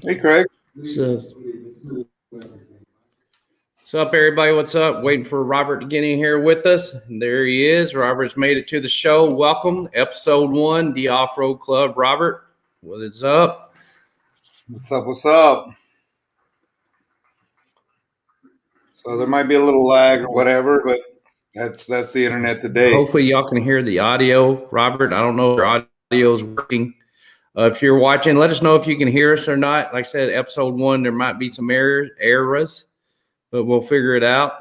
Hey, Craig. What's up, everybody? What's up? Waiting for Robert to get in here with us. And there he is. Robert's made it to the show. Welcome, episode 1, the Off-Road Club. Robert, what is up? What's up? What's up? So there might be a little lag or whatever, but that's the internet today. Hopefully, y'all can hear the audio. Robert, I don't know if your audio is working. If you're watching, let us know if you can hear us or not. Like I said, episode 1, there might be some errors, but we'll figure it out.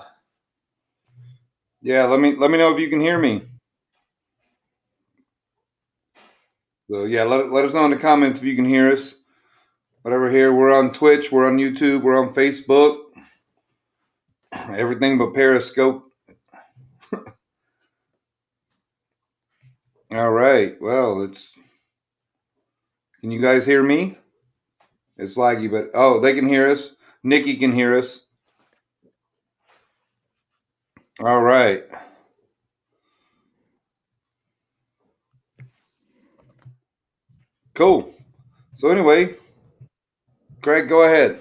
Yeah, let me know if you can hear me. So yeah, let us know in the comments if you can hear us. Whatever here, we're on Twitch, we're on YouTube, we're on Facebook. Everything but Periscope. All right. Well, can you guys hear me? It's laggy, but they can hear us. Nikki can hear us. All right. Cool. So anyway, Craig, go ahead.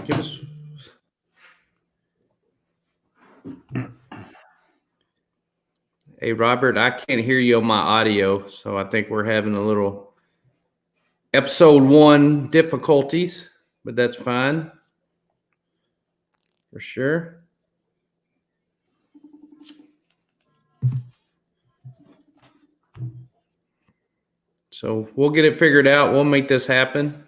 Give us. Hey, Robert, I can't hear you on my audio, so I think we're having a little episode 1 difficulties, but that's fine. For sure. So we'll get it figured out. We'll make this happen.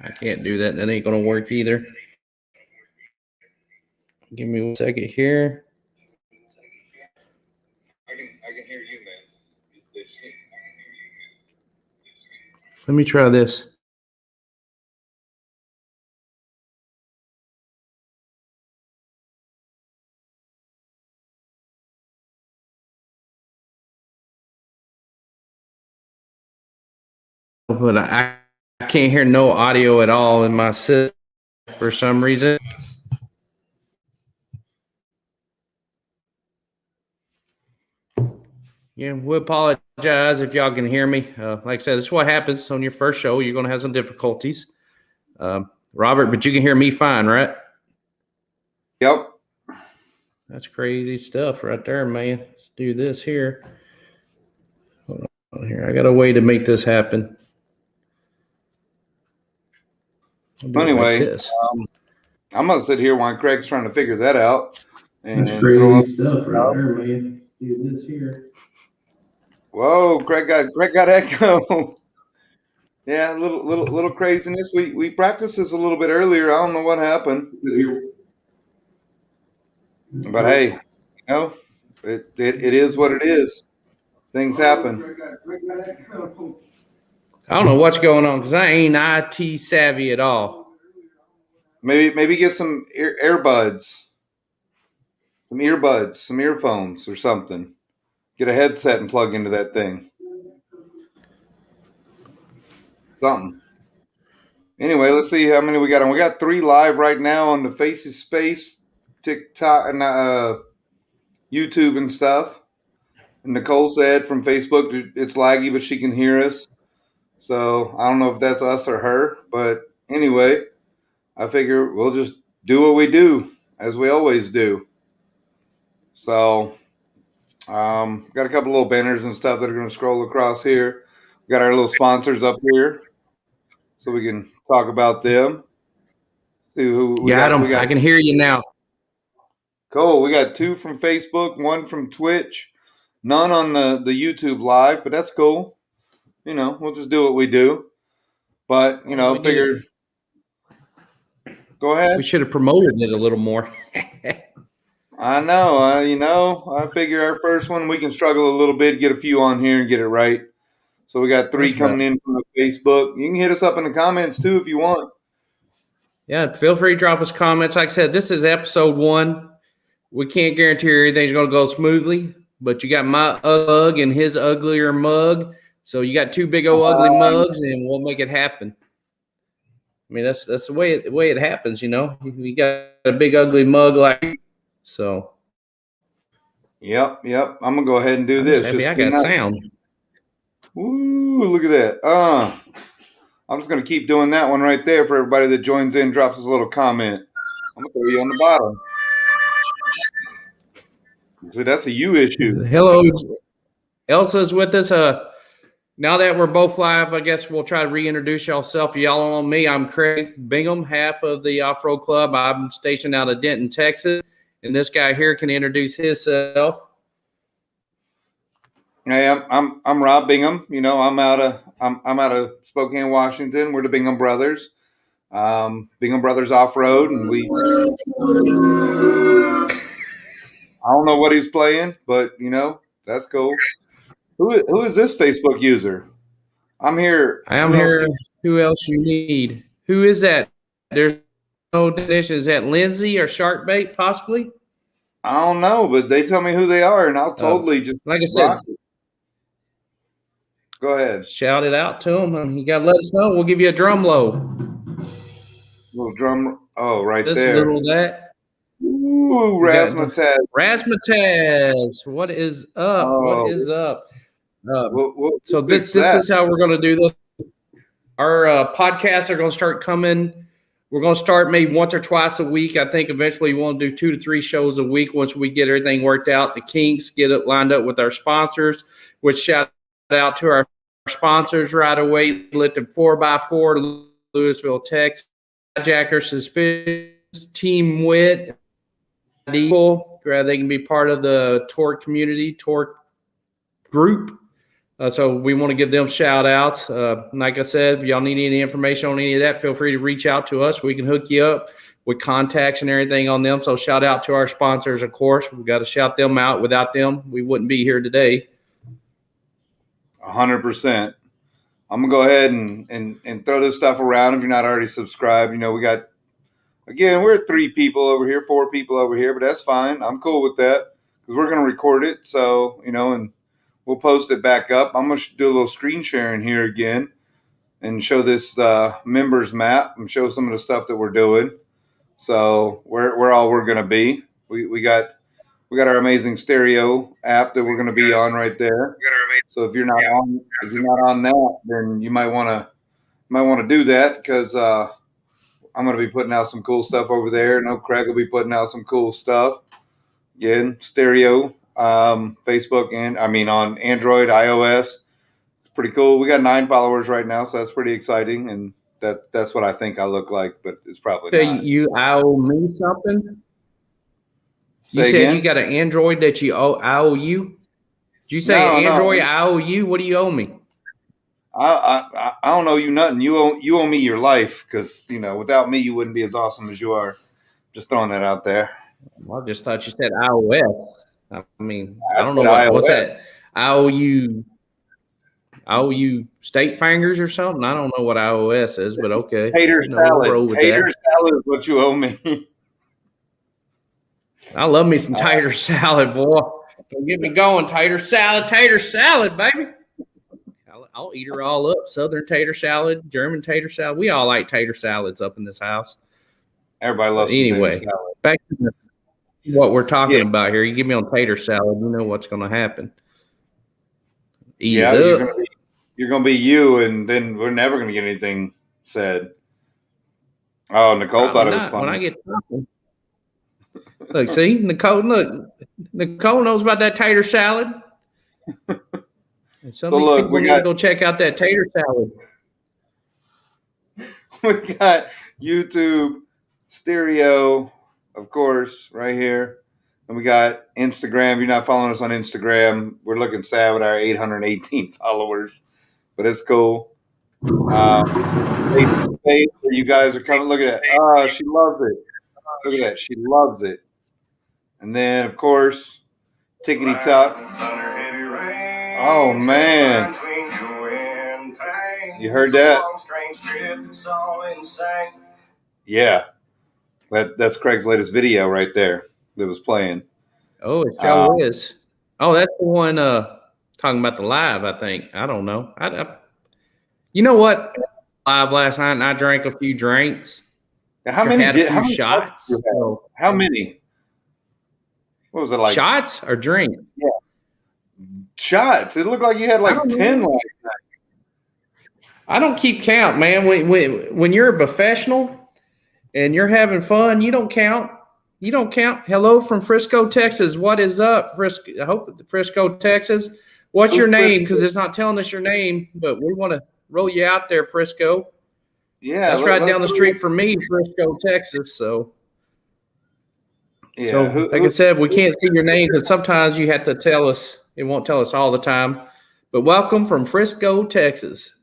I can't do that. That ain't going to work either. Give me 1 second here. I can hear you, man. Let me try this. But I can't hear no audio at all in my system for some reason. Yeah, we apologize if y'all can hear me. Like I said, this is what happens on your first show. You're going to have some difficulties. Robert, but you can hear me fine, right? Yep. That's crazy stuff right there, man. Let's do this here. Hold on here. I got a way to make this happen. Anyway, like I'm going to sit here while Craig's trying to figure that out. And that's crazy stuff right there, man. Do this here. Whoa, Craig got echo. Yeah, a little craziness. We practiced this a little bit earlier. I don't know what happened. But hey, it is what it is. Things happen. I don't know what's going on because I ain't IT savvy at all. Maybe get some earbuds, some earbuds, some earphones or something. Get a headset and plug into that thing. Something. Anyway, let's see how many we got on. We got 3 live right now on the Faces Space, TikTok, and YouTube and stuff. And Nicole said from Facebook it's laggy, but she can hear us. So I don't know if that's us or her, but anyway, I figure we'll just do what we do as we always do. So got a couple little banners and stuff that are going to scroll across here. We got our little sponsors up here, so we can talk about them. See who we got. I can hear you now. Cool. We got 2 from Facebook, 1 from Twitch, none on the YouTube live, but that's cool. We'll just do what we do. But figure. Go ahead. We should have promoted it a little more. I know. I figure our first one we can struggle a little bit, get a few on here and get it right. So we got 3 coming in from the Facebook. You can hit us up in the comments too if you want. Yeah, feel free to drop us comments. Like I said, this is episode 1. We can't guarantee everything's going to go smoothly, but you got my mug and his uglier mug. So you got 2 big old ugly mugs, and we'll make it happen. I mean, that's the way it happens, you know. You got a big ugly mug like you, so. Yep. I'm gonna go ahead and do I'm just this. happy Just I clean got up. sound. Ooh, look at that. I'm just gonna keep doing that one right there for everybody that joins in, drops us a little comment. I'm gonna throw you on the bottom. See, that's a you issue. Hello, Elsa's with us. Now that we're both live, I guess we'll try to reintroduce yourself. Y'all know me. I'm Craig Bingham, half of the Off-Road Club. I'm stationed out of Denton, Texas, and this guy here can introduce himself. Hey, I'm Rob Bingham. You know, I'm out of Spokane, Washington. We're the Bingham Brothers. Bingham Brothers Off-Road, and I don't know what he's playing, but you know, that's cool. Who is this Facebook user? I'm here. I am Who else? here. Who else you need? Who is that? There's no definition. Is that Lindsay or Sharkbait, possibly? I don't know, but they tell me who they are, and I'll totally just Like I said, rock it. Go ahead. shout it out to him. You got to let us know. We'll give you a drum load. Little drum. Oh, right This there. little that. Ooh, We got Razzmatazz. Razzmatazz. What is up? Oh, What is up? we'll So fix this that. is how we're going to do this. Our podcasts are going to start coming. We're going to start maybe once or twice a week. I think eventually we want to do 2 to 3 shows a week once we get everything worked out. The kinks, get it lined up with our sponsors, which shout out to our sponsors right away. Lit the 4x4, Louisville, Texas, Jacker Suspicious, Team Wit, Eagle. They can be part of the TORC community, TORC group. So we want to give them shout outs. Like I said, if y'all need any information on any of that, feel free to reach out to us. We can hook you up with contacts and everything on them. So shout out to our sponsors, of course. We've got to shout them out. Without them, we wouldn't be here today. 100%. I'm gonna go ahead and throw this stuff around. If you're not already subscribed, you know we got. Again, we're 3 people over here, 4 people over here, but that's fine. I'm cool with that because we're gonna record it. So you know, and we'll post it back up. I'm gonna do a little screen sharing here again and show this members map and show some of the stuff that we're doing. So we're all we're gonna be. We got our amazing stereo app that we're gonna be on right there. So if you're not on that, then you might want to do that because I'm gonna be putting out some cool stuff over there. I know Craig will be putting out some cool stuff. Again, stereo, Facebook, and I mean on Android, iOS. It's pretty cool. We got 9 followers right now, so that's pretty exciting. And that's what I think I look like, but it's probably So not. you owe me something? You Say said again? you got an Android that I owe you? Did you say No. Android I owe you? What do you owe me? I don't owe you nothing. You owe me your life because you know without me you wouldn't be as awesome as you are. Just throwing that out there. Well, I just thought you said iOS. I mean, I I don't know said what's iOS. that. I owe you state fingers or something. I don't know what iOS is, but okay. Tater We'll salad. roll with Tater that. salad is what you owe me. I love me some tater salad, boy. Don't get me going. Tater salad, baby. I'll eat her all up. Southern tater salad, German tater salad. We all like tater salads up in this house. Everybody loves some Anyway, tater salad. back to what we're talking about here. You give me on tater salad, you know what's going to happen. Eat it up. You're gonna be you, and then we're never gonna get anything said. Oh, Nicole Probably thought it was not when I funny. get talking. Look, see, Nicole knows about that tater salad. And some of these people need to go check out that tater salad. We got YouTube, stereo, of course, right here. And we got Instagram. If you're not following us on Instagram, we're looking sad with our 818 followers, but it's cool. Where you guys are coming. Look at that. Oh, she loves it. Look at that. She loves it. And then, of course, Tickety Tock. Oh, man. You heard that? Yeah. That's Craig's latest video right there that was playing. Oh, it sure is. Oh, that's the one talking about the live, I think. I don't know. You know what? live last night, and I drank a few drinks. How I many had a how few many shots. did you have? So, How many? What was it like? shots or drink? Yeah, shots. It looked like you had I like don't 10 know. last night. I don't keep count, man. When you're a professional and you're having fun, you don't count. You don't count. Hello from Frisco, Texas. What is up, Frisco? I hope Frisco, Texas. What's your Who's name? Frisco? Because it's not telling us your name, but we want to roll you out there, Frisco. Yeah, That's right let's down the street from me, Frisco, Texas. So, yeah. like I said, we can't see your name because sometimes you have to tell us. It won't tell us all the time. But welcome from Frisco, Texas.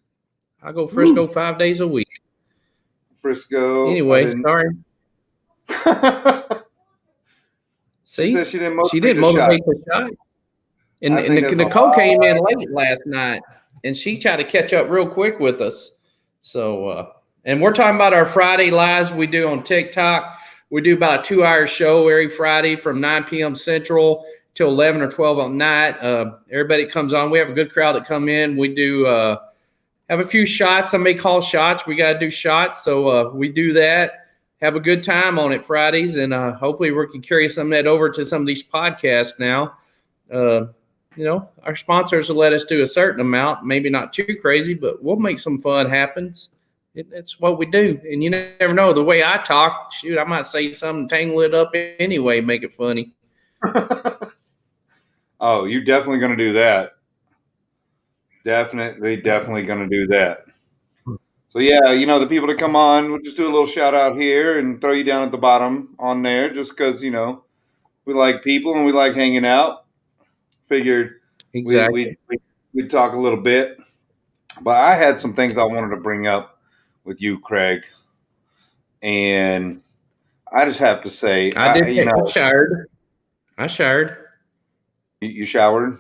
I go Frisco 5 days a week. Frisco. I Anyway, didn't. sorry. She said See, she didn't she motivate didn't the shot. motivate the shot. And, I think that's a Nicole lot. came in late last night, and she tried to catch up real quick with us. So, and we're talking about our Friday lives we do on TikTok. We do about a 2-hour show every Friday from 9 p.m. Central till 11 or 12 at night. Everybody comes on. We have a good crowd that come in. We do have a few shots. Some may call shots. We got to do shots. So we do that. Have a good time on it Fridays. And hopefully we can carry some of that over to some of these podcasts now. Our sponsors will let us do a certain amount, maybe not too crazy, but we'll make some fun happen. It's what we do. And you never know. The way I talk, shoot, I might say something, tangle it up anyway, make it funny. Oh, you're definitely going to do that. Definitely going to do that. So, yeah, the people that come on, we'll just do a little shout out here and throw you down at the bottom on there just because, we like people and we like hanging out. Figured Exactly. we'd talk a little bit. But I had some things I wanted to bring up with you, Craig. And I just have to say, I showered. I showered. You showered?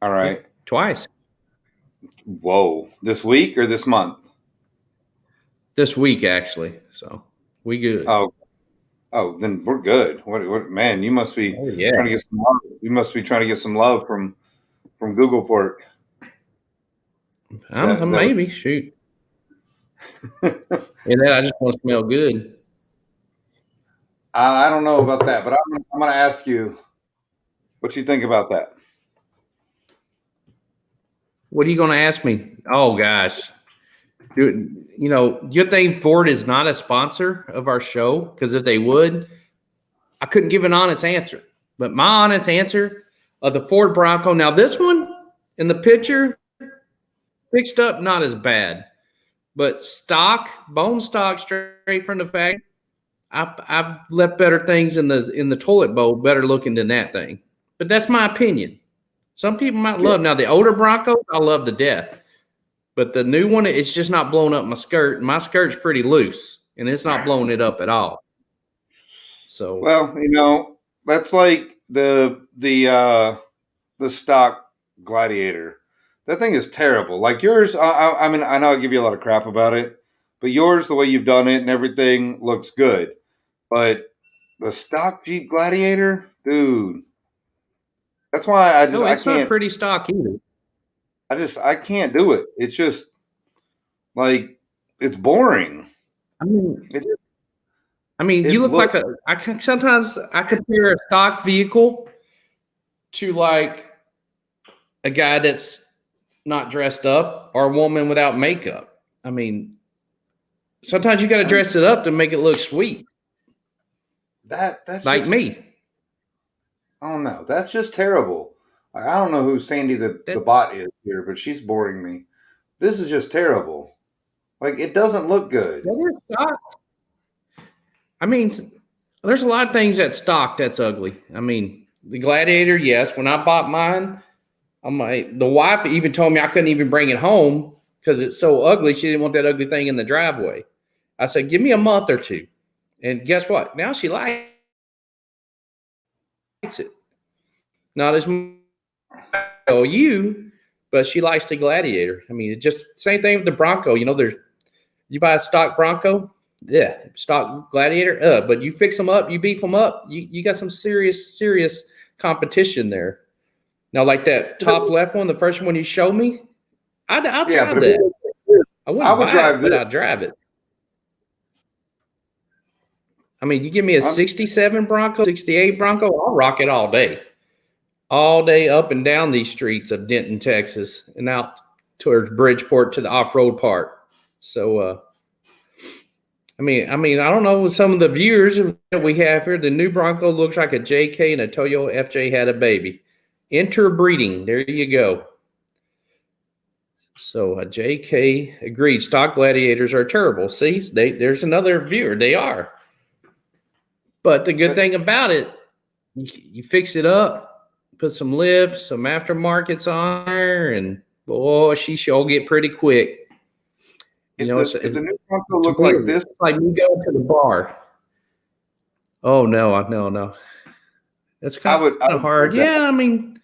All right. Twice. Whoa. This week or this month? This week, actually. So we good. Oh, then we're good. What man, you must be trying to get some love. You must be trying to get some love from Google Port. Maybe. Shoot. And then I just want to smell good. I don't know about that, but I'm going to ask you what you think about that. What are you going to ask me? Oh, gosh. Good thing Ford is not a sponsor of our show, because if they would, I couldn't give an honest answer. But my honest answer of the Ford Bronco, now this one in the picture, fixed up, not as bad. But bone stock, straight from the factory, I've left better things in the toilet bowl, better looking than that thing. But that's my opinion. Some people might love. Now, the older Broncos, I love to death. But the new one, it's just not blowing up my skirt. My skirt's pretty loose, and it's not blowing it up at all. So, well, that's like the stock Gladiator. That thing is terrible. Like yours, I mean, I know I give you a lot of crap about it, but yours, the way you've done it and everything, looks good. But the stock Jeep Gladiator, dude, that's why it's I can't. Not pretty stock either. I can't do it. It's just like it's boring. I mean, you look like sometimes I compare a stock vehicle to like a guy that's not dressed up or a woman without makeup. I mean, sometimes you got to dress it up to make it look sweet. That's like me. I don't know. That's just terrible. I don't know who Sandy the bot is here, but she's boring me. This is just terrible. Like, it doesn't look good. I mean, there's a lot of things that stock that's ugly. I mean, the Gladiator, yes. When I bought mine, the wife even told me I couldn't even bring it home because it's so ugly. She didn't want that ugly thing in the driveway. I said, give me a month or two. And guess what? Now she likes it. Not as much as you, but she likes the Gladiator. I mean, it's just same thing with the Bronco. You buy a stock Bronco, stock Gladiator, but you fix them up, you beef them up, you got some serious competition there. Now, like that top left one, the first one you showed me, I'll try that. I wouldn't would buy drive it, but this. I'd drive it. I mean, you give me a 67 Bronco, 68 Bronco, I'll rock it all day up and down these streets of Denton, Texas, and out towards Bridgeport to the off-road park. So, I mean, I don't know, with some of the viewers that we have here, the new Bronco looks like a JK and a Toyo FJ had a baby. Interbreeding. There you go. So a JK agreed. Stock Gladiators are terrible. See, there's another viewer. They are. But the good thing about it, you fix it up, put some lifts, some aftermarkets on there, and boy, she sure get pretty quick. You know, If the new Bronco it's looked weird. like this, It's like you go to the bar. Oh no. That's kind I of would hard. drive that. Yeah, I mean,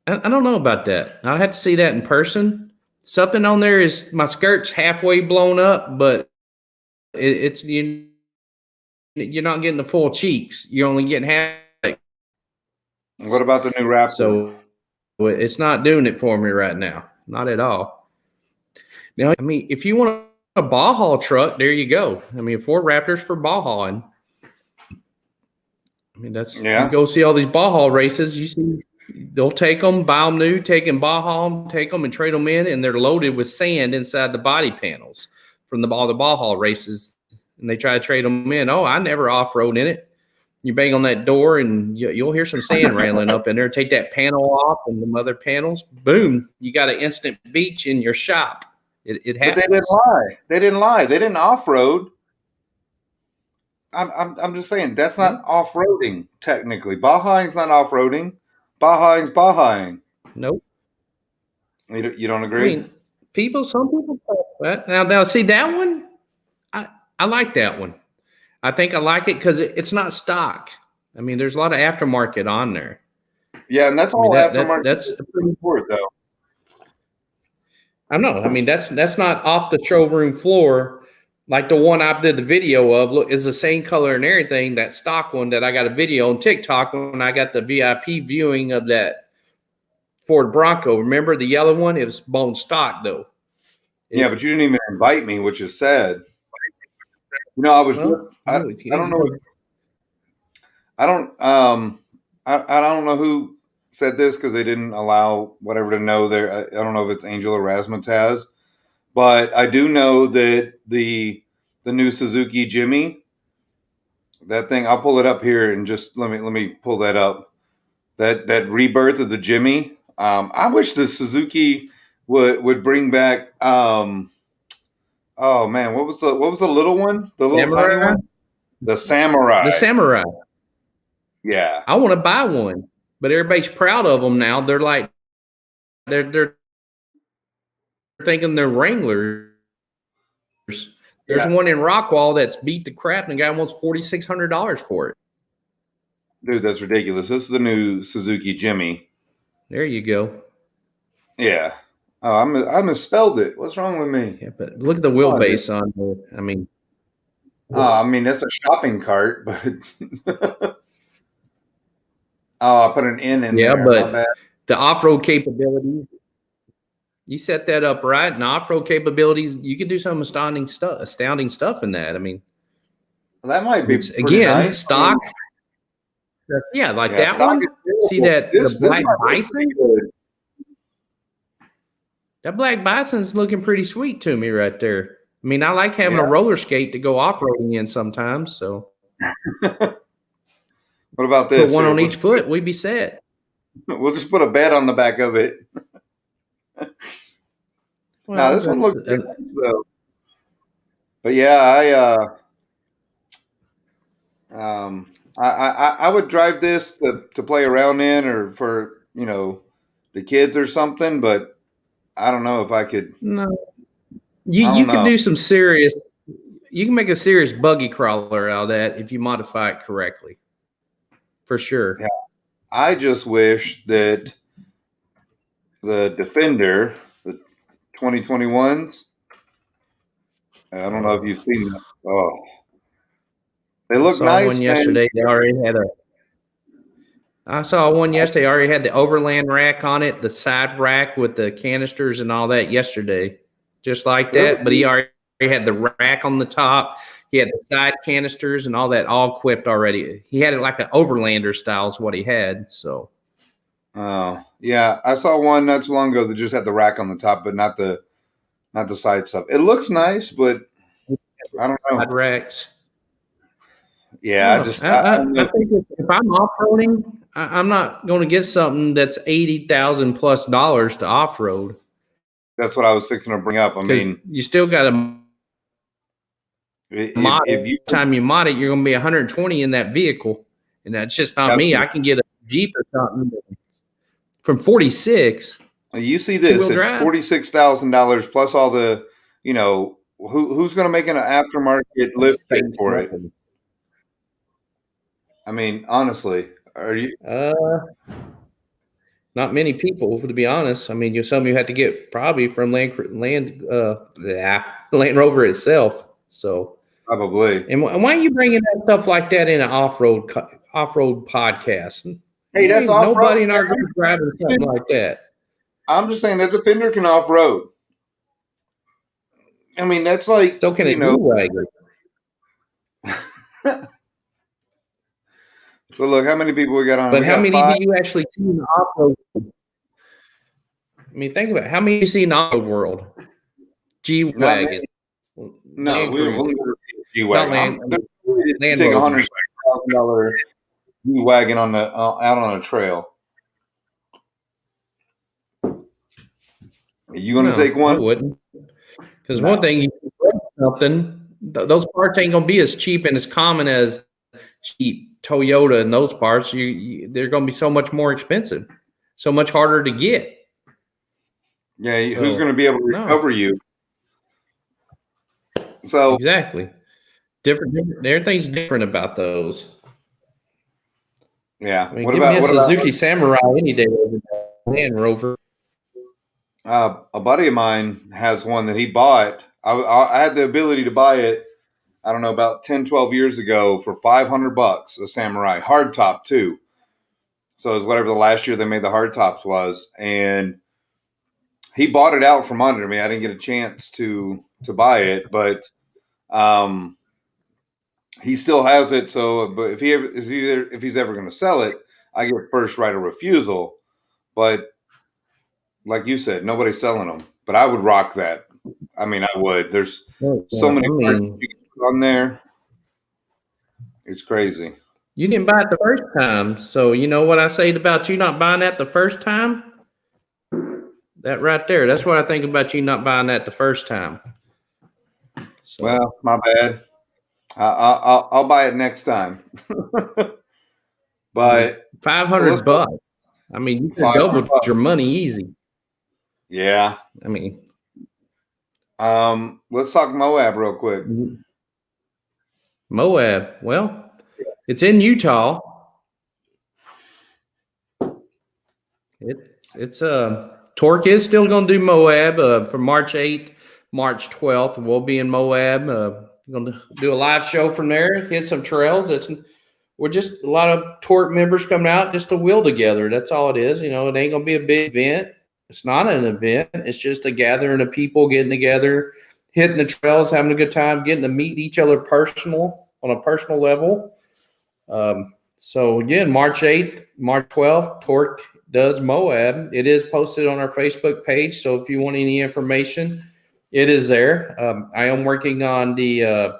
I don't know about that. I had to see that in person. Something on there is my skirt's halfway blown up, but it's you're not getting the full cheeks. You're only getting half. What about the new Raptor? So it's not doing it for me right now. Not at all. Now, I mean, if you want a Baja truck, there you go. I mean, 4 Raptors for Baja. I mean, you go see all these Baja races. You see, they'll take them, buy them new, take them Baja, take them and trade them in, and they're loaded with sand inside the body panels from all the Baja races. And they try to trade them in. Oh, I never off-road in it. You bang on that door, and you'll hear some sand rattling up in there. Take that panel off and the other panels. Boom! You got an instant beach in your shop. It happens. But they didn't lie. They didn't lie. They didn't off-road. I'm just saying that's not off-roading technically. Bajaing's not off-roading. Bajaing's Bajaing. Nope. You don't agree? I mean, some people talk that. Now, see that one? I like that one. I think I like it because it's not stock. I mean, there's a lot of aftermarket on there. Yeah, and that's all aftermarket. That's pretty important, though. I know. I mean, that's not off the showroom floor. Like the one I did the video of, look, is the same color and everything. That stock one that I got a video on TikTok when I got the VIP viewing of that Ford Bronco. Remember the yellow one? It was bone stock though. Yeah, but you didn't even invite me, which is sad. You know, I was. Well, I don't know. I don't know who said this because they didn't allow whatever to know there. I don't know if it's Angel or Razzmatazz, but I do know that the new Suzuki Jimmy, that thing. I'll pull it up here and just let me pull that up. That rebirth of the Jimmy. I wish the Suzuki would bring back. Oh man, what was the little one? The little Samurai? tiny one? The Samurai. The Samurai. Yeah. I want to buy one, but everybody's proud of them now. They're like they're thinking they're Wranglers. There's one in Rockwall that's beat the crap, and the guy wants $4,600 for it. Dude, that's ridiculous. This is the new Suzuki Jimmy. There you go. Yeah. Oh, I misspelled it. What's wrong with me? Yeah, but look at the wheelbase on it. I mean, that's a shopping cart, but I put an N in there. Yeah, but the off-road capabilities, you set that up right, and off-road capabilities, you can do some astounding stuff in that. I mean, that might be again nice. stock. Yeah, like that one. See that the Black Bison? That Black Bison's looking pretty sweet to me right there. I mean, I like having a roller skate to go off-roading in sometimes. So, what about this? Put one on each foot, we'd be set. We'll just put a bed on the back of it. Now this one looks good, though. But yeah, I would drive this to play around in, or for the kids or something. But I don't know if I could. No, you can do some serious. You can make a serious buggy crawler out of that if you modify it correctly. For sure. Yeah, I just wish that the Defender, the 2021s. I don't know if you've seen them. Oh, they look nice. One yesterday. They already had I saw one yesterday. Already had the overland rack on it, the side rack with the canisters and all that yesterday. just like that. But he already had the rack on the top. He had the side canisters and all that all equipped already. He had it like an Overlander style is what he had. So. Oh yeah, I saw one not too long ago that just had the rack on the top, but not the side stuff. It looks nice, but I don't know. Side racks. Yeah, I think if I'm off-roading, I'm not going to get something that's $80,000+ to off-road. That's what I was fixing to bring up. I mean, you still got to mod it. If you time you mod it, you're going to be 120 in that vehicle, and that's just not me. I can get a Jeep or something from 46. You see this at $46,000 plus all the, who's going to make an aftermarket lift kit for it? I mean, honestly, are you? Not many people, to be honest. I mean, some you have to get probably from Land Rover itself. So probably. And why are you bringing that stuff like that in an off-road podcast? Hey, that's off-road. Nobody in our group driving something like that. I'm just saying that the Defender can off-road. I mean, that's like still can it wagon. But look, how many people we got on? But how many do you actually see in the off-road? I mean, think about it. How many do you see in the off-road world? G-Wagon. No, we don't see G-Wagon. Take $100,000 G-Wagon on the out on a trail. Are you going to take one? I wouldn't. Because one thing, you break something, those parts ain't going to be as cheap and as common as cheap Toyota and those parts. They're going to be so much more expensive, so much harder to get. Yeah, who's going to be able to recover you? So exactly, different. Everything's different about those. Yeah. I mean, give me a Suzuki Samurai any day over Land Rover. A buddy of mine has one that he bought. I had the ability to buy it, I don't know, about 10, 12 years ago for $500, a Samurai. Hardtop, too. So it was whatever the last year they made the hardtops was. And he bought it out from under me. I didn't get a chance to buy it, but he still has it. So, but if he's ever going to sell it, I get first right of refusal. But like you said, nobody's selling them. But I would rock that. I mean, I would. There's so many parts you can put on there. It's crazy. You didn't buy it the first time. So you know what I say about you not buying that the first time? That right there. That's what I think about you not buying that the first time. So, well, my bad. I'll buy it next time. But $500. I mean, you could double your money easy. Yeah. I mean, let's talk Moab real quick. Moab. Well, it's in Utah. It's TORC is still going to do Moab from March 8th, March 12th. We'll be in Moab. Going to do a live show from there. Hit some trails. We're just a lot of TORC members coming out just to wheel together. That's all it is. You know, it ain't going to be a big event. It's not an event. It's just a gathering of people getting together, hitting the trails, having a good time, getting to meet each other on a personal level. So again, March 8th, March 12th, TORC does Moab. It is posted on our Facebook page. So if you want any information, it is there. I am working on the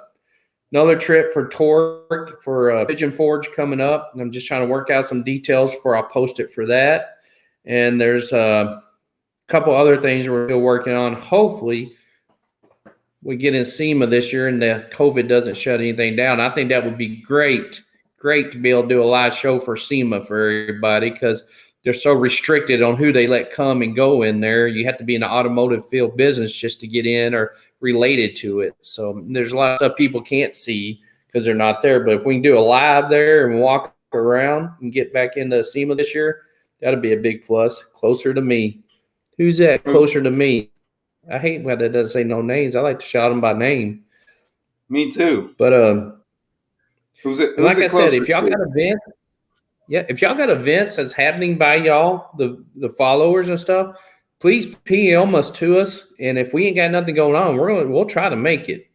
another trip for TORC for Pigeon Forge coming up. I'm just trying to work out some details before I post it for that. And there's a couple other things we're still working on. Hopefully, we get in SEMA this year and the COVID doesn't shut anything down. I think that would be great to be able to do a live show for SEMA for everybody because they're so restricted on who they let come and go in there. You have to be in the automotive field business just to get in or related to it. So there's a lot of stuff people can't see because they're not there. But if we can do a live there and walk around and get back into SEMA this year, that'll be a big plus. Closer to me. Who's that closer to me? I hate when that doesn't say no names. I like to shout them by name. Me too. But who's it I said, if y'all got events, if y'all got events that's happening by y'all, the followers and stuff, please PM us to us. And if we ain't got nothing going on, we'll try to make it.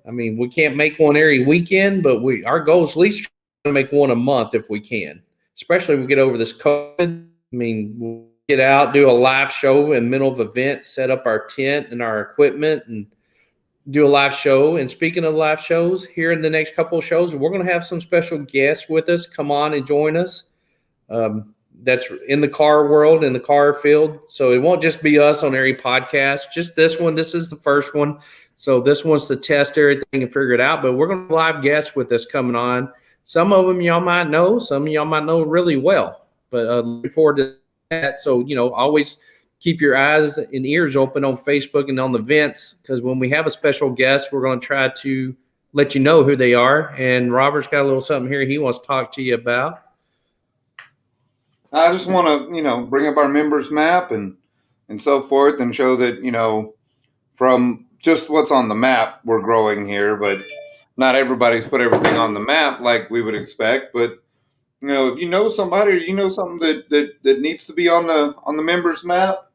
I mean, we can't make one every weekend, but our goal is at least to make one a month if we can, especially if we get over this COVID. I mean, we'll get out, do a live show in the middle of an event, set up our tent and our equipment and do a live show. And speaking of live shows, here in the next couple of shows, we're going to have some special guests with us. Come on and join us. That's in the car world, in the car field. So it won't just be us on every podcast, just this one. This is the first one. So this one's to test everything and figure it out. But we're going to have live guests with us coming on. Some of them y'all might know, some of y'all might know really well. But looking forward to that. So, always keep your eyes and ears open on Facebook and on the events, because when we have a special guest, we're going to try to let you know who they are. And Robert's got a little something here he wants to talk to you about. I just want to, bring up our members map and so forth, and show that, from just what's on the map, we're growing here, but not everybody's put everything on the map like we would expect. But, if you know somebody, or you know something that needs to be on the members map,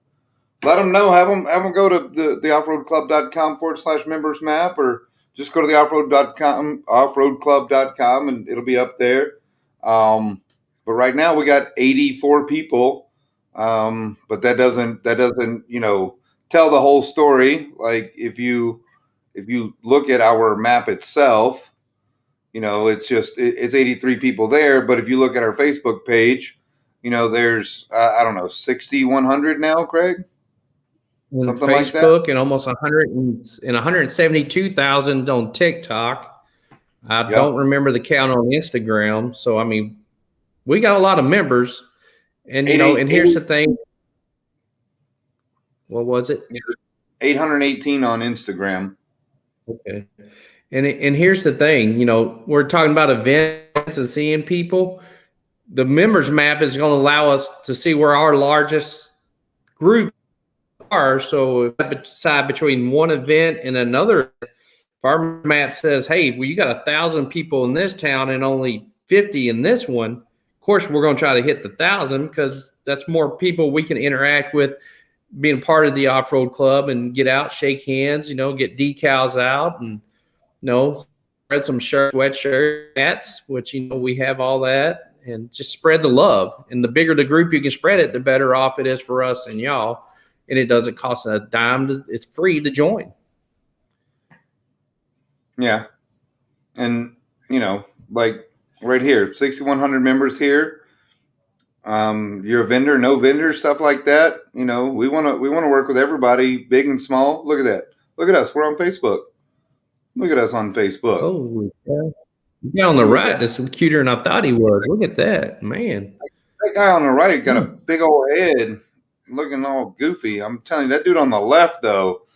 let them know. Have them go to the offroadclub.com/members map, or just go to the offroadclub.com, and it'll be up there. But right now we got 84 people. But that doesn't, tell the whole story. Like if you look at our map itself, it's 83 people there. But if you look at our Facebook page, there's, I don't know, 6,100 now, Craig? Something Facebook, like that. And almost 172,000 on TikTok. I don't remember the count on Instagram. So, I mean, we got a lot of members. And, and here's the thing. What was it? 818 on Instagram. Okay. And here's the thing, we're talking about events and seeing people. The members map is going to allow us to see where our largest group are. So if I decide between one event and another, if our map says, hey, well, you got 1,000 people in this town and only 50 in this one, of course, we're going to try to hit the 1,000, because that's more people we can interact with, being part of the off-road club, and get out, shake hands, get decals out, and, spread some sweatshirt hats, which, we have all that, and just spread the love. And the bigger the group you can spread it, the better off it is for us and y'all. And it doesn't cost a dime. It's free to join. Yeah. And, like right here, 6,100 members here. You're a vendor, no vendor, stuff like that. We want to work with everybody, big and small. Look at that. Look at us. We're on Facebook. Look at us on Facebook. Oh, yeah. On the right, that's cuter than I thought he was. Look at that, man. That guy on the right got a big old head, looking all goofy. I'm telling you, that dude on the left, though,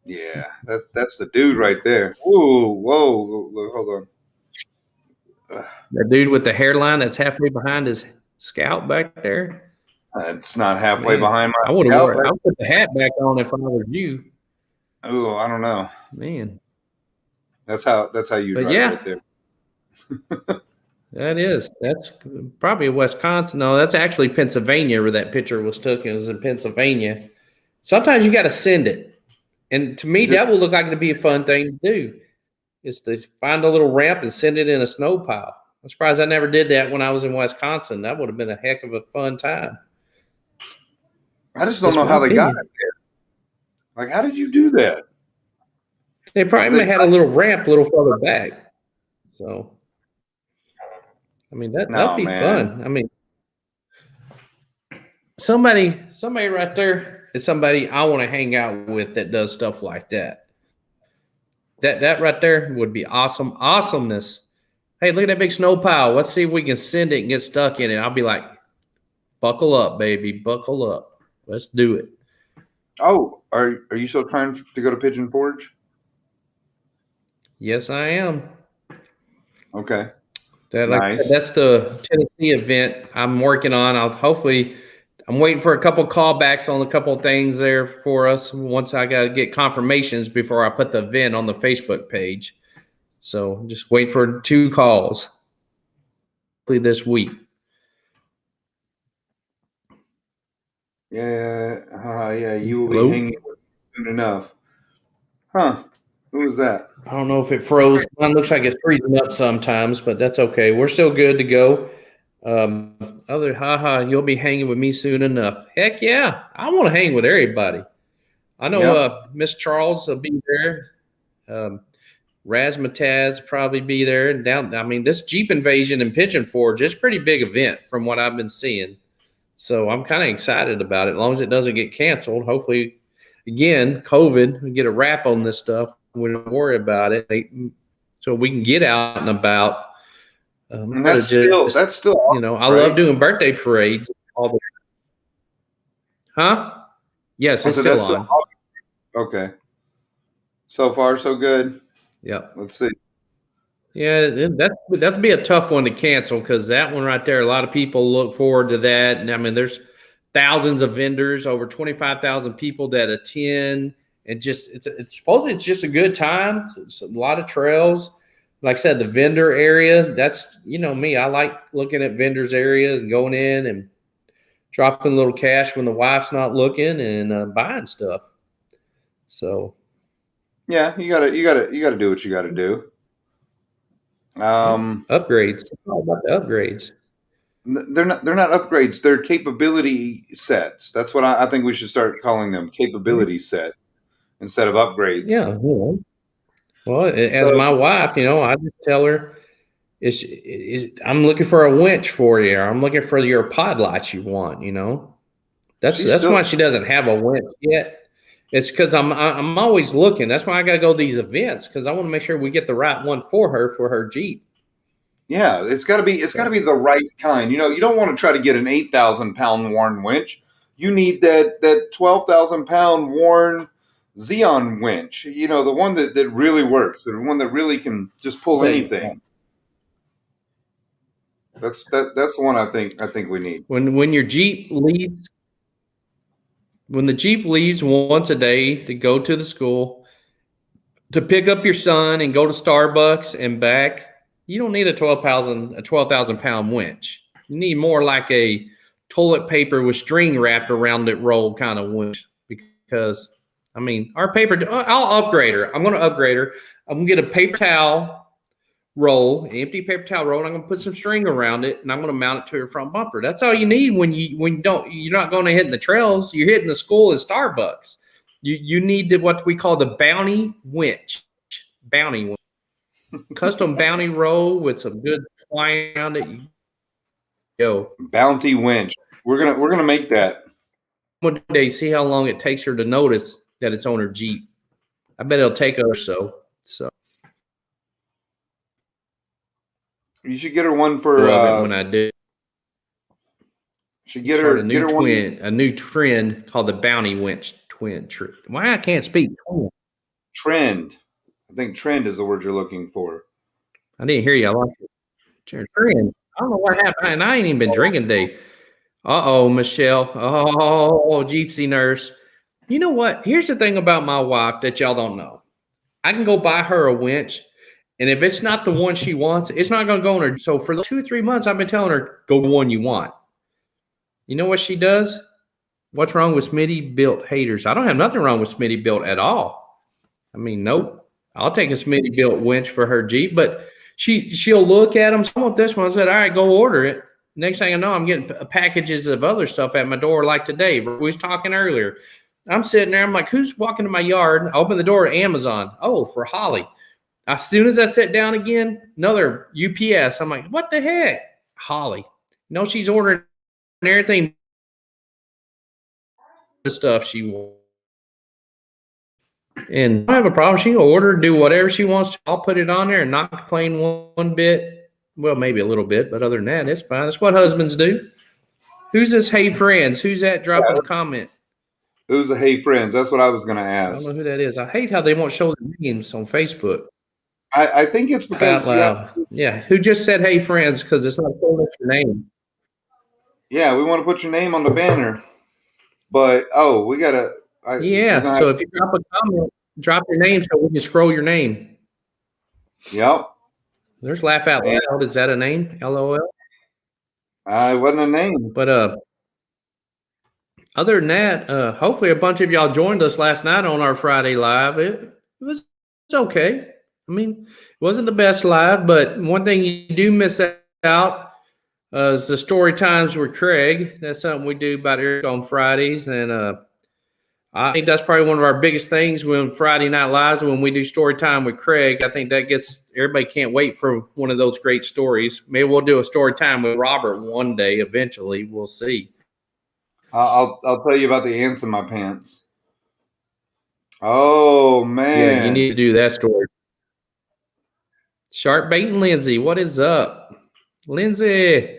yeah, that's the dude right there. Ooh, whoa, hold on. That dude with the hairline that's halfway behind his scalp back there. It's not halfway behind my. I would have I would put the hat back on if I was you. Oh, I don't know, man. That's how you drive right there. That's probably Wisconsin. No, that's actually Pennsylvania where that picture was taken. It was in Pennsylvania. Sometimes you got to send it. And to me, that would look like it'd be a fun thing to do, is to find a little ramp and send it in a snow pile. I'm surprised I never did that when I was in Wisconsin. That would have been a heck of a fun time. I just don't know how they got it there. Like, how did you do that? They probably had a little ramp a little further back. So, I mean, that'd be fun. I mean, somebody right there is somebody I want to hang out with that does stuff like that. That right there would be awesome. Awesomeness. Hey, look at that big snow pile. Let's see if we can send it and get stuck in it. I'll be like, buckle up, baby. Buckle up. Let's do it. Oh, are you still trying to go to Pigeon Forge? Yes, I am. Okay. Nice. That's the Tennessee event I'm working on. I'm waiting for a couple callbacks on a couple of things there for us. Once I got to get confirmations before I put the event on the Facebook page. So just wait for 2 calls this week. Yeah, you will be Hello? hanging with me soon enough. Huh? Who was that? I don't know if it froze. Mine looks like it's freezing up sometimes, but that's okay. We're still good to go. You'll be hanging with me soon enough. Heck yeah, I want to hang with everybody. I know Yep. Miss Charles will be there. Um, Razzmatazz probably be there. And down, I mean, this Jeep Invasion and Pigeon Forge is a pretty big event from what I've been seeing. So I'm kind of excited about it. As long as it doesn't get canceled, hopefully, again, COVID, we get a wrap on this stuff. We don't worry about it, so we can get out and about. And Instead of just, that's still I August, love right? doing birthday parades. Huh? Yes, I it's said still that's still on. August. Okay. So far, so good. Yep. Let's see. Yeah, that'd be a tough one to cancel because that one right there, a lot of people look forward to that. And I mean, there's thousands of vendors, over 25,000 people that attend, and just it's supposedly it's just a good time. It's a lot of trails. Like I said, the vendor area, that's me. I like looking at vendors areas and going in and dropping a little cash when the wife's not looking and buying stuff. So Yeah, you gotta do what you gotta do. yeah, Um, upgrades. It's all about the upgrades. they're not upgrades. They're capability sets. That's what I think we should start calling them. Capability set instead of upgrades. Yeah, well, as So my wife, I just tell her, I'm looking for a winch for you. Or I'm looking for your pod lights you want. she's That's still why she doesn't have a winch yet. It's because I'm always looking. That's why I got to go to these events because I want to make sure we get the right one for her Jeep. Yeah, it's gotta be the right kind. You don't want to try to get an 8,000 pound Warren winch. You need that 12,000 pound Warren Xeon winch. The one that really works, the one that really can just I'll pull tell you what, anything. That's the one I think we need. when your Jeep leaves, when the Jeep leaves once a day to go to the school, to pick up your son and go to Starbucks and back, you don't need a 12,000 pound winch. You need more like a toilet paper with string wrapped around it roll kind of winch because I mean our paper. I'll upgrade her. I'm going to upgrade her. I'm going to get a paper towel roll, an empty paper towel roll, and I'm going to put some string around it, and I'm going to mount it to her front bumper. That's all you need you're not going to hit in the trails. You're hitting the school at Starbucks. You need what we call the bounty winch, bounty winch, custom bounty roll with some good twine around it. You go Bounty winch. We're gonna make that. one day, see how long it takes her to notice that it's on her Jeep. I bet it'll take her so. So You should get her one for. love it when I do. Should Start get her one. a new trend called the bounty winch twin. Why I can't speak? Trend. I think trend is the word you're looking for. I didn't hear you. I like it. Trend. I don't know what happened, and I ain't even been drinking today. Uh-oh, Michelle. Oh, gypsy nurse. You know what? Here's the thing about my wife that y'all don't know. I can go buy her a winch, and if it's not the one she wants, it's not going to go on her. So for 2 or 3 months, I've been telling her, go the one you want. You know what she does? What's wrong with Smitty built haters? I don't have nothing wrong with Smitty built at all. I mean, nope. I'll take a Smitty built winch for her Jeep, but she'll look at them. I want this one. I said, all right, go order it. Next thing I know, I'm getting packages of other stuff at my door like today. We was talking earlier. I'm sitting there. I'm like, who's walking to my yard? I open the door at Amazon. Oh, for Holly. As soon as I sit down again, another UPS. I'm like, what the heck? Holly. She's ordering everything, the stuff she wants. And I don't have a problem. She can order, do whatever she wants to. I'll put it on there and not complain one bit. Well, maybe a little bit, but other than that, it's fine. That's what husbands do. Who's this? Hey, friends. Who's that dropping a comment? Who's the Hey Friends? That's what I was gonna I don't ask. know who that is. I hate how they won't show their names on Facebook. I think it's Laugh out because you have. loud. Yeah. Who just said hey, friends? Because it's not showing us your name. Yeah, we want to put your name on the banner, but we gotta. We're Yeah. gonna So have. if you drop a comment, drop your name so we can scroll your name. Yep. There's laugh out And loud. Is that a name? LOL. it wasn't a name. But other than that, hopefully a bunch of y'all joined us last night on our Friday live. It was okay. I mean, it wasn't the best live, but one thing you do miss out is the story times with Craig. That's something we do about Eric on Fridays, and I think that's probably one of our biggest things when Friday Night Lives, when we do story time with Craig. I think that gets everybody can't wait for one of those great stories. Maybe we'll do a story time with Robert one day. Eventually, we'll see. I'll tell you about the ants in my pants. Oh Yeah, you man. need to do that story. Shark Bait and Lindsay, what is up, Lindsay?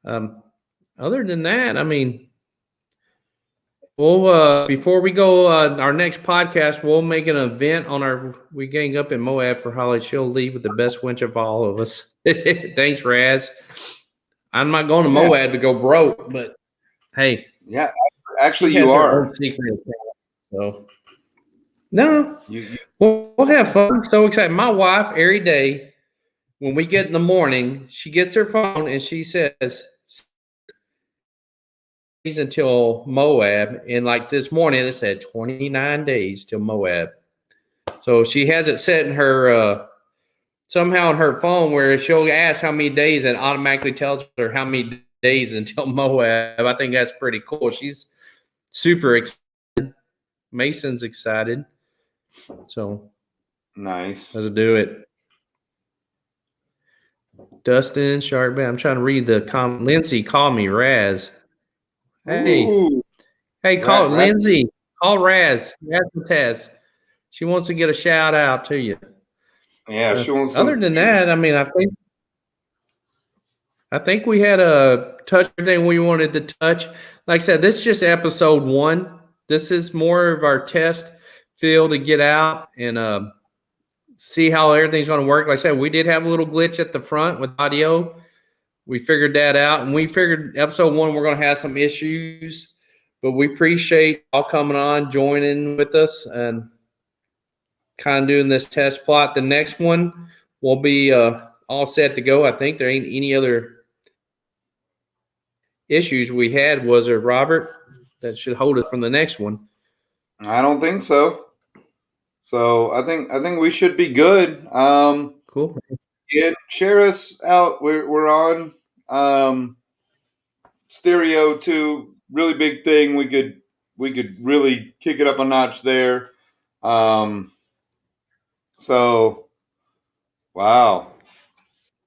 Other than that, I mean, we'll before we go our next podcast, we'll make an event on our we gang up in Moab for Holly. She'll leave with the best winch of all of us. Thanks, Raz. I'm not going to Moab to go broke, but hey, yeah, actually, she you has her are. own secret account, so no, You we'll have fun. I'm so excited. My wife every day when we get in the morning, she gets her phone and she says until Moab, and like this morning it said 29 days till Moab. So she has it set in her somehow in her phone where she'll ask how many days and automatically tells her how many days until Moab. I think that's pretty cool. She's super excited. Mason's excited. So nice. let's do it. Dustin, Sharkbait. I'm trying to read the comment. Lindsay, call me Raz. Hey, Ooh, call rat. Lindsay. Call Raz. Test. She wants to get a shout out to you. Yeah, she wants Other some. than that, I mean, I think we had a touch everything we wanted to touch. Like I said, this is just episode 1. This is more of our test field to get out and see how everything's going to work. Like I said, we did have a little glitch at the front with audio. We figured that out, and we figured episode 1 we're going to have some issues, but we appreciate all coming on, joining with us, and kind of doing this test plot. The next one will be all set to go. I think there ain't any other issues we had, was there, Robert, that should hold us from the next one? I don't think so. So I think we should be good. Cool. Yeah, share us out. We're on stereo too. Really big thing. We could really kick it up a notch there. So wow,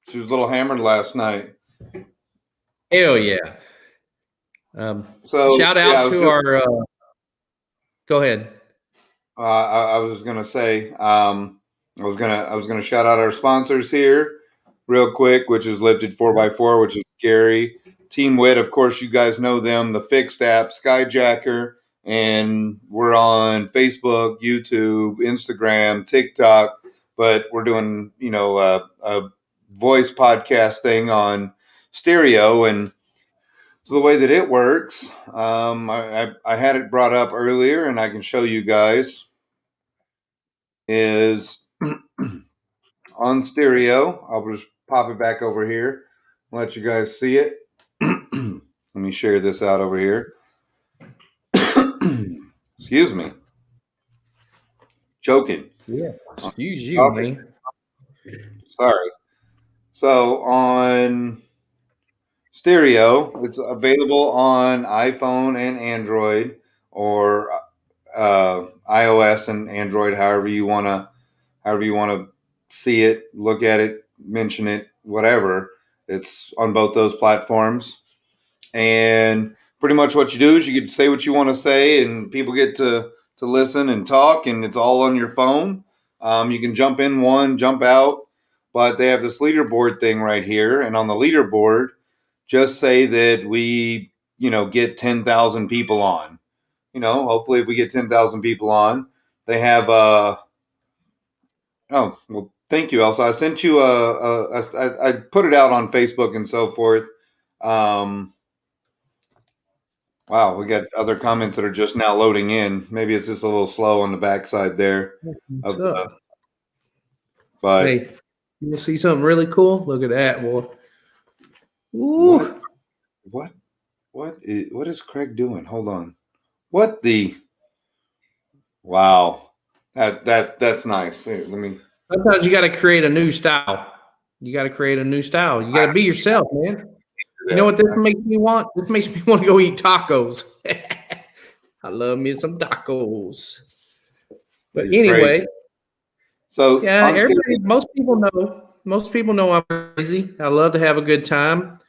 she was a little hammered last night. Hell yeah. So Shout yeah, out to our go ahead. I was just gonna say, I was gonna shout out our sponsors here real quick, which is Lifted 4x4, which is Gary. Team Wit, of course, you guys know them, the Fixed app, Skyjacker, and we're on Facebook, YouTube, Instagram, TikTok, but we're doing, a voice podcast thing on stereo. And so the way that it works, I had it brought up earlier, and I can show you guys, is on stereo. I'll just pop it back over here and let you guys see it. Let me share this out over here. Excuse me. Joking. Yeah. Excuse you, Coffee. man. Sorry. So on stereo, it's available on iPhone and Android, or iOS and Android, however you want to see it, look at it, mention it, whatever. It's on both those platforms. And pretty much what you do is you get to say what you want to say, and people get to listen and talk, and it's all on your phone. You can jump in one, jump out, but they have this leaderboard thing right here. And on the leaderboard, just say that we, get 10,000 people on. Hopefully if we get 10,000 people on, they have oh, well, thank you, Elsa. I sent you I put it out on Facebook and so forth. Um, wow, we got other comments that are just now loading in. Maybe it's just a little slow on the backside there What's of up? but Hey, you want to see something really cool? Look at that, boy. Ooh. what is Craig doing? Hold on. What the? Wow. That's nice. Here, let me. Sometimes you got to create a new style. You got to create a new style. You got to be yourself, man. Do You know that. what this makes me want? This makes me want to go eat tacos. I love me some tacos. But You're crazy. anyway, So yeah, on stereo, everybody, most people know. Most people know I'm crazy. I love to have a good time,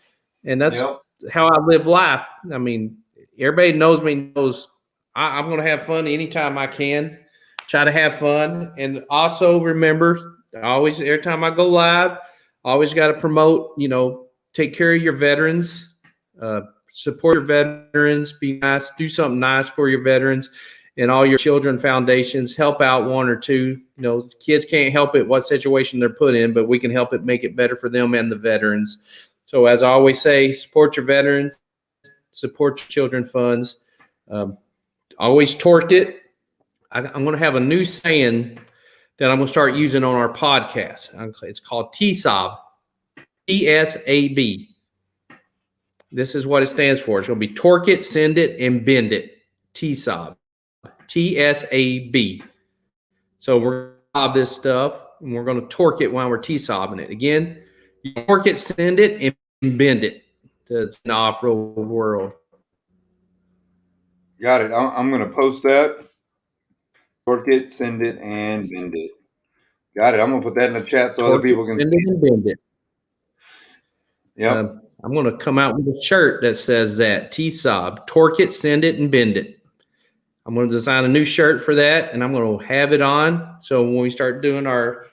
and that's yep. how I live life. I mean, everybody knows me. Knows I'm going to have fun anytime I can. Try to have fun, and also remember, always every time I go live, always got to promote. Take care of your veterans, uh, support your veterans, be nice, do something nice for your veterans and all your children foundations. Help out one or two. Kids can't help it what situation they're put in, but we can help it make it better for them and the veterans. So as I always say, support your veterans, support your children funds. Always torqued it. I'm going to have a new saying that I'm going to start using on our podcast. It's called TSAB, TSAB. This is what it stands for. It's going to be torque it, send it, and bend it. TSAB, TSAB. So we're going to sob this stuff, and we're going to torque it while we're T-sobbing it. Again, you torque it, send it, and bend it to the off-road world. Got it. I'm going to post that. Torque it, send it, and bend it. Got it. I'm going to put that in the chat so other Torque it, people can send see it, and bend it. Yep. I'm going to come out with a shirt that says that, T-sob, torque it, send it, and bend it. I'm going to design a new shirt for that, and I'm going to have it on. So when we start doing our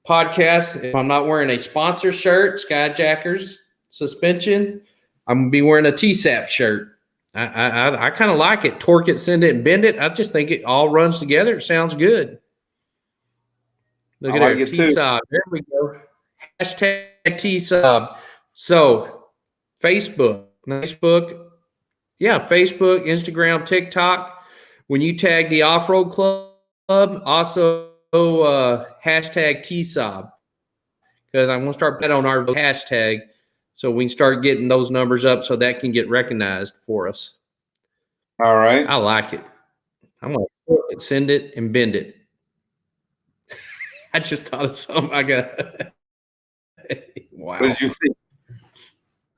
podcast, if I'm not wearing a sponsor shirt, Skyjackers suspension, I'm going to be wearing a TSAB shirt. I kind of like it. Torque it, send it, and bend it. I just think it all runs together. It sounds good. Look I at like there, it too. TSAB. There we go. Hashtag TSAB. So Facebook, Facebook, Instagram, TikTok. When you tag the Off-Road Club, also hashtag TSAB, because I'm going to start putting on our hashtag so we can start getting those numbers up so that can get recognized for us. All right. I like it. I'm going to send it and bend it. I just thought of something I got. Wow. What did you think?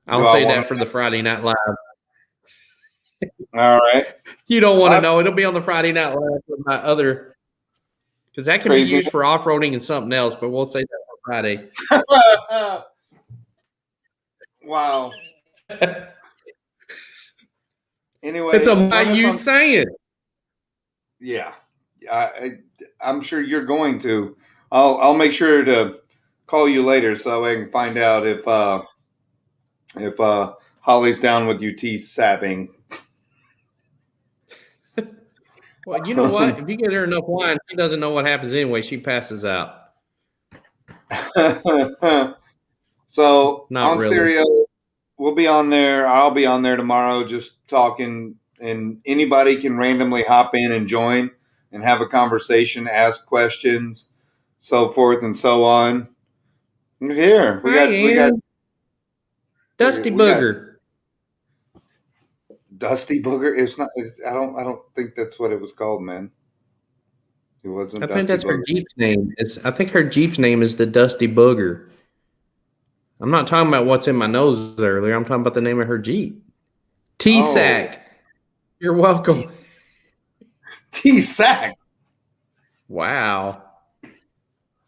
I'll say that for the Friday Night Live. All right. You don't want to know. It'll be on the Friday Night Live with my other, because that can be used for off-roading and something else, but we'll say that for Friday. Wow. Anyway, it's a my you saying. Yeah, I'm sure you're going to. I'll make sure to call you later so I can find out if Holly's down with you T-sabbing. Well, you know what? If you get her enough wine, she doesn't know what happens anyway. She passes out. So Not on really. stereo, we'll be on there. I'll be on there tomorrow just talking, and anybody can randomly hop in and join and have a conversation, ask questions, so forth and so on. Here we got Dusty Booger. Dusty Booger. It's not. I don't think that's what it was called, man. It wasn't. I think that's her Jeep's name. I think her Jeep's name is the Dusty Booger. I'm not talking about what's in my nose earlier. I'm talking about the name of her Jeep. TSAB. You're welcome. TSAB. Wow.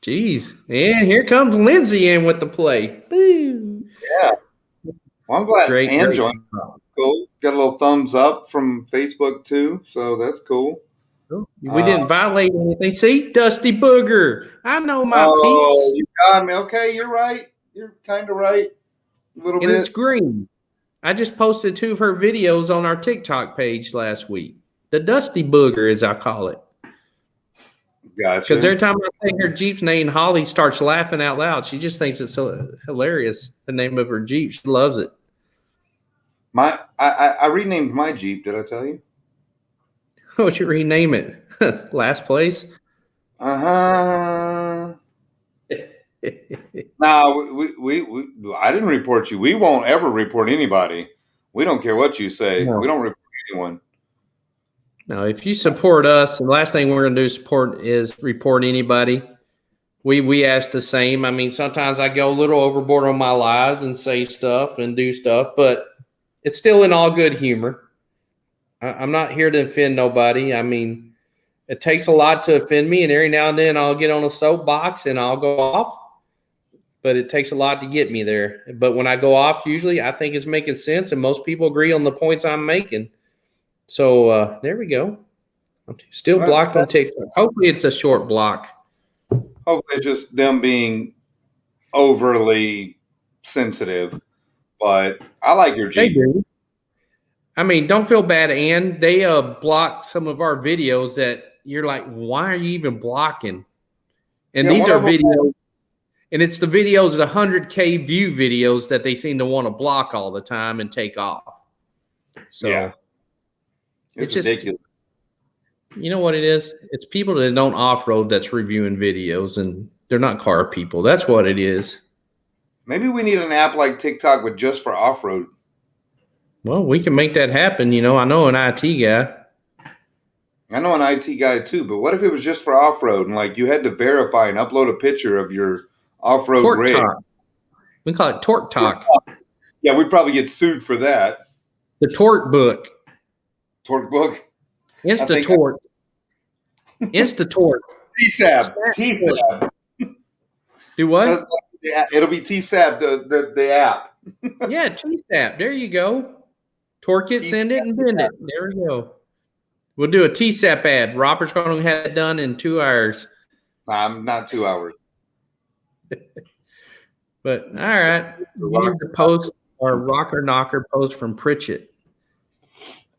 Jeez. And here comes Lindsay in with the play. Boo. Yeah. Well, I'm glad Ann joined. Cool. Got a little thumbs up from Facebook too, so that's cool. We didn't violate anything. See, Dusty Booger. I know my peeps. Oh, you got me. Okay, you're right. You're kind of right. A little bit. And it's green. I just posted 2 of her videos on our TikTok page last week. The Dusty Booger, as I call it. Gotcha. Because every time I say her Jeep's name, Holly starts laughing out loud. She just thinks it's so hilarious, the name of her Jeep. She loves it. I renamed my Jeep. Did I tell you? What'd you rename it? Last place? Uh-huh. No, we I didn't report you. We won't ever report anybody. We don't care what you say. No. We don't report anyone. Now, if you support us, the last thing we're going to do is report anybody. We ask the same. I mean, sometimes I go a little overboard on my lies and say stuff and do stuff, but it's still in all good humor. I'm not here to offend nobody. I mean, it takes a lot to offend me, and every now and then I'll get on a soapbox and I'll go off, but it takes a lot to get me there. But when I go off, usually I think it's making sense, and most people agree on the points I'm making. So there we go. I'm still blocked on TikTok. Hopefully it's a short block. Hopefully it's just them being overly sensitive. But I like your They Jeep. do. I mean, don't feel bad, Ann. They blocked some of our videos that you're like, why are you even blocking? And these are videos, and it's the videos, the 100K view videos that they seem to want to block all the time and take off. So yeah. It's just ridiculous. You know what it is? It's people that don't off-road that's reviewing videos, and they're not car people. That's what it is. Maybe we need an app like TikTok, but just for off-road. Well, we can make that happen. You know, I know an IT guy. I know an IT guy too, but what if it was just for off-road and like you had to verify and upload a picture of your off-road TORC rig? Talk. We call it TORC Talk. Yeah, we'd probably get sued for that. The TORC book. TORC book? Insta-TORC. Insta-TORC. TSAB. TSAB. Do what? It'll be TSAB, the app. Yeah, TSAB. There you go. Torque it, send it, and bend it. There we go. We'll do a TSAP ad. Robert's going to have it done in 2 hours. Not 2 hours. But, all right. Here's the post, or Rocker Knocker post from Pritchett.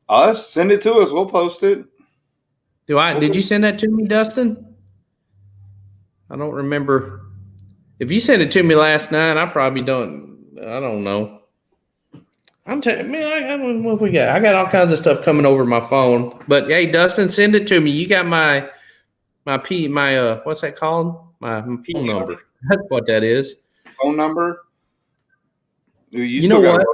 Us? Send it to us. We'll post it. Did you send that to me, Dustin? I don't remember. If you sent it to me last night, I probably don't. I don't know. I'm telling man, what we got? I got all kinds of stuff coming over my phone. But hey, Dustin, send it to me. You got my what's that called? My phone number. That's what that is. Phone number? You know what?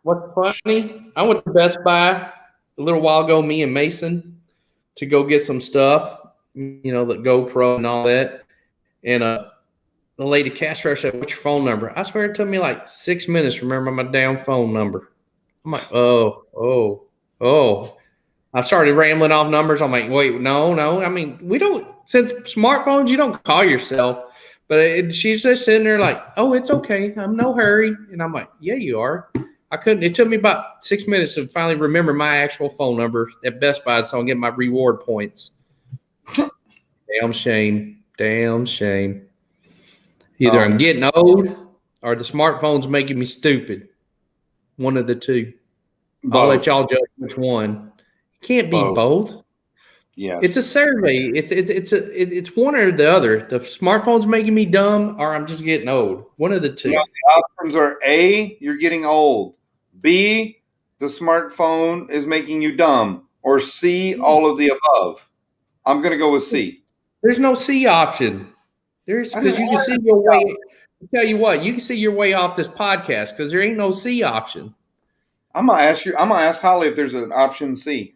What's funny? I went to Best Buy a little while ago, me and Mason, to go get some stuff, you know, the GoPro and all that. And the lady cash register said, "What's your phone number?" I swear it took me like 6 minutes to remember my damn phone number. I'm like, oh. I started rambling off numbers. I'm like, wait, no. I mean, we don't, since smartphones, you don't call yourself. But she's just sitting there like, oh, it's okay. I'm no hurry. And I'm like, yeah, you are. It took me about 6 minutes to finally remember my actual phone number at Best Buy so I can get my reward points. Damn shame. Either I'm getting old or the smartphone's making me stupid. One of the two. I'll let y'all judge which one. It can't be both. Yes. It's a survey. It's one or the other. The smartphone's making me dumb or I'm just getting old. One of the two. The options are A, you're getting old. B, the smartphone is making you dumb. Or C, all of the above. I'm going to go with C. There's no C option. Because you can see your way. I'll tell you what, you can see your way off this podcast because there ain't no C option. I'm gonna ask Holly if there's an option C.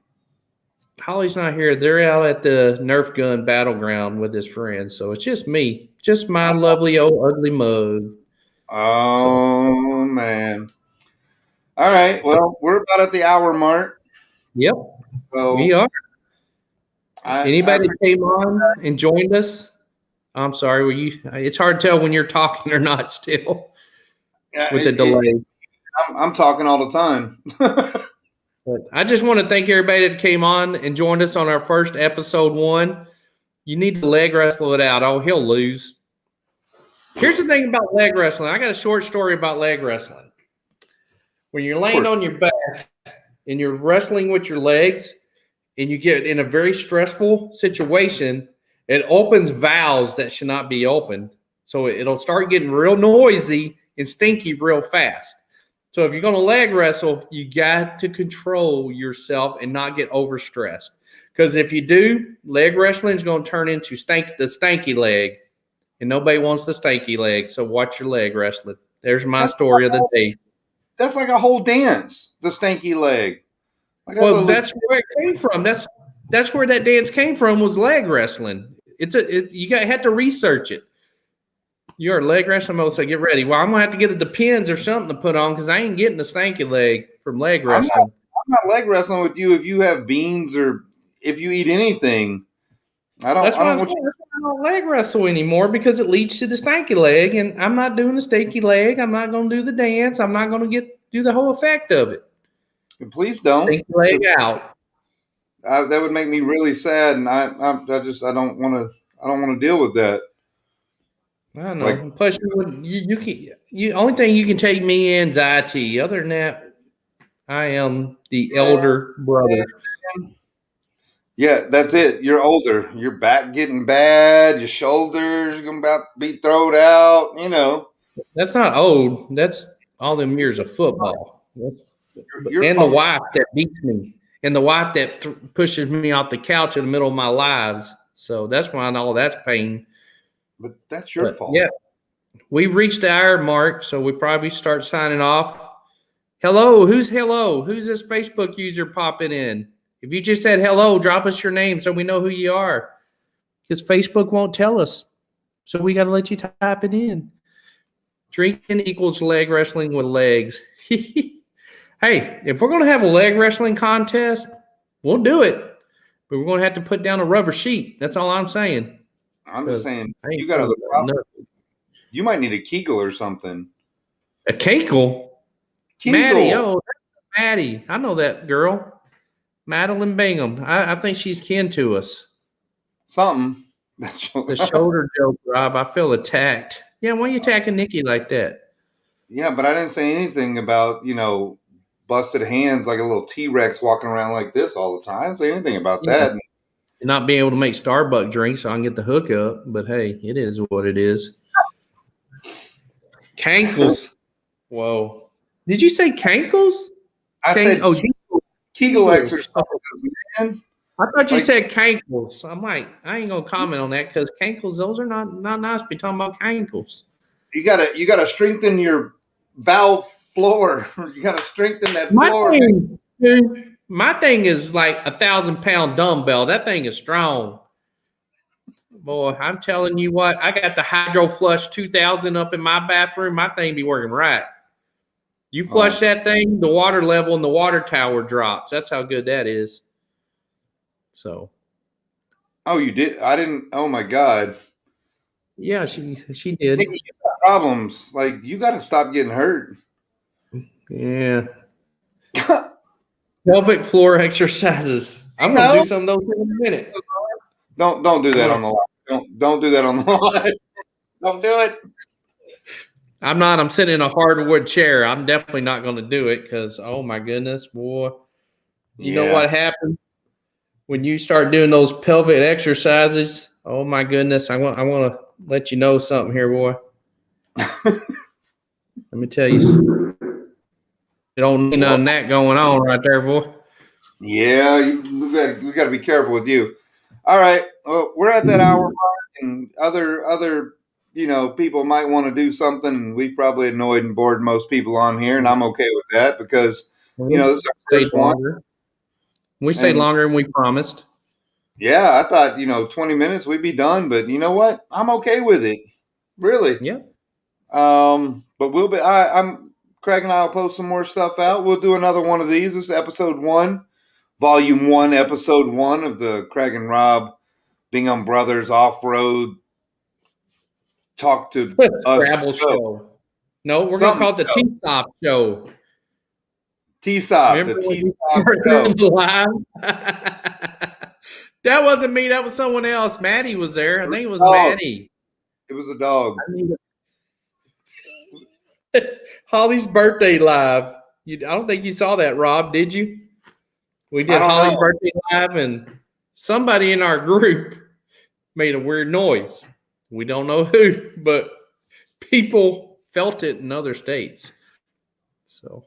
Holly's not here. They're out at the Nerf gun battleground with his friends. So it's just me. Just my lovely old ugly mug. Oh man. All right. Well, we're about at the hour mark. Yep. So we are. Anybody that came on and joined us? I'm sorry. It's hard to tell when you're talking or not still with the delay. I'm talking all the time. But I just want to thank everybody that came on and joined us on our first episode 1. You need to leg wrestle it out. Oh, he'll lose. Here's the thing about leg wrestling. I got a short story about leg wrestling. When you're laying on your back and you're wrestling with your legs and you get in a very stressful situation, it opens valves that should not be opened. So it'll start getting real noisy and stinky real fast. So if you're going to leg wrestle, you got to control yourself and not get overstressed. Because if you do, leg wrestling is going to turn into the stanky leg. And nobody wants the stanky leg. So watch your leg wrestling. There's my story of the day. That's like a whole dance, the stanky leg. I guess Well, that's where it came from. That's where that dance came from, was leg wrestling. Had to research it. You're a leg wrestling mode, so get ready. Well, I'm gonna have to get the Depends or something to put on because I ain't getting a stanky leg from leg wrestling. I'm not leg wrestling with you if you have beans or if you eat anything. That's I why don't want I don't leg wrestle anymore because it leads to the stanky leg, and I'm not doing the stanky leg. I'm not going to do the dance. I'm not going to do the whole effect of it. you. Please don't. Stinky leg out. That would make me really sad, and I don't want to. I don't want to deal with that. I don't know. Like, Plus, only thing you can take me in is IT. Other than that, I am the elder brother. yeah, that's it. You're older. Your back getting bad. Your shoulders going about to be thrown out. You know, That's not old. That's all them years of football. you're And the wife that beats me, and the wife that pushes me off the couch in the middle of my lives. So that's why all that's pain. But that's your fault. Yeah, we've reached the hour mark, so we probably start signing off. Hello, who's this Facebook user popping in? If you just said hello, drop us your name so we know who you are, because Facebook won't tell us. So we got to let you type it in. Drinking equals leg wrestling with legs. Hey, if we're going to have a leg wrestling contest, we'll do it. But we're going to have to put down a rubber sheet. That's all I'm saying. I'm just saying, you got other problems. You might need a Kegel or something. A Kegel? Maddie, Maddie. I know that girl. Madeline Bingham. I think she's kin to us. Something. The shoulder joke, Rob. I feel attacked. Yeah, why are you attacking Nikki like that? Yeah, but I didn't say anything about, busted hands like a little T-Rex walking around like this all the time. I didn't say anything about that. Not being able to make Starbucks drinks so I can get the hookup. But, hey, it is what it is. Cankles. Whoa. Did you say cankles? I said Kegel exercises, man. I thought you said cankles. I'm like, I ain't gonna comment on that because cankles, those are not nice to be talking about cankles. You gotta strengthen your valve floor. You gotta strengthen that floor. My thing is like 1,000-pound dumbbell. That thing is strong. Boy, I'm telling you what, I got the Hydro Flush 2000 up in my bathroom. My thing be working right. You flush that thing, the water level in the water tower drops. That's how good that is. So. Oh, you did? I didn't. Oh my God. Yeah, she did. Hey, you got problems. Like, you got to stop getting hurt. Yeah. Pelvic floor exercises. I'm gonna do some of those in a minute. Don't do that on the line. Don't do that on the line. Don't do it. I'm not. I'm sitting in a hardwood chair. I'm definitely not going to do it because, oh my goodness, boy. You know what happened when you start doing those pelvic exercises? Oh my goodness. I want to let you know something here, boy. Let me tell you something. You don't need none of that going on right there, boy. Yeah, we got to be careful with you. All right. Well, we're at that hour mark, and other people might want to do something. We've probably annoyed and bored most people on here, and I'm okay with that because, this is our first one. We stayed longer than we promised. Yeah, I thought, 20 minutes we'd be done, but you know what? I'm okay with it. Really. Yeah. But Craig and I will post some more stuff out. We'll do another one of these. This is episode 1, volume 1, episode 1 of the Craig and Rob Bingham Brothers Off-Road Talk to Us Travel show. No, we're going to call it the TSAB show. TSAB, the TSAB show. That wasn't me. That was someone else. Maddie was there. I think it was Maddie. It was a dog. Holly's birthday live. I don't think you saw that, Rob, did you? We did Holly's birthday live, and somebody in our group made a weird noise. We don't know who, but people felt it in other states. So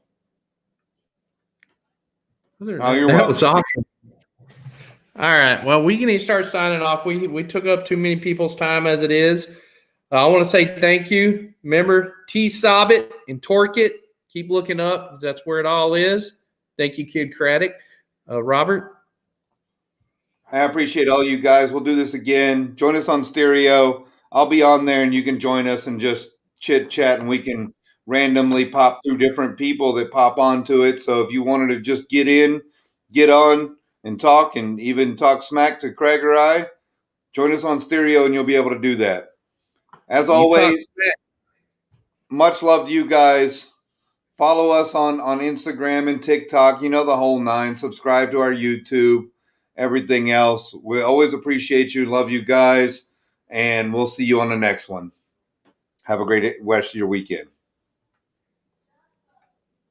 that was awesome. All right. Well, we can start signing off. We took up too many people's time as it is. I want to say thank you. Remember, TSAB it and TORC it. Keep looking up. That's where it all is. Thank you, Kid Craddock. Robert? I appreciate all you guys. We'll do this again. Join us on stereo. I'll be on there and you can join us and just chit chat and we can randomly pop through different people that pop onto it. So if you wanted to just get in, get on and talk and even talk smack to Craig or I, join us on stereo and you'll be able to do that. As You talk always, much love to you guys. Follow us on Instagram and TikTok. You know the whole nine. Subscribe to our YouTube, everything else. We always appreciate you. Love you guys. And we'll see you on the next one. Have a great rest of your weekend.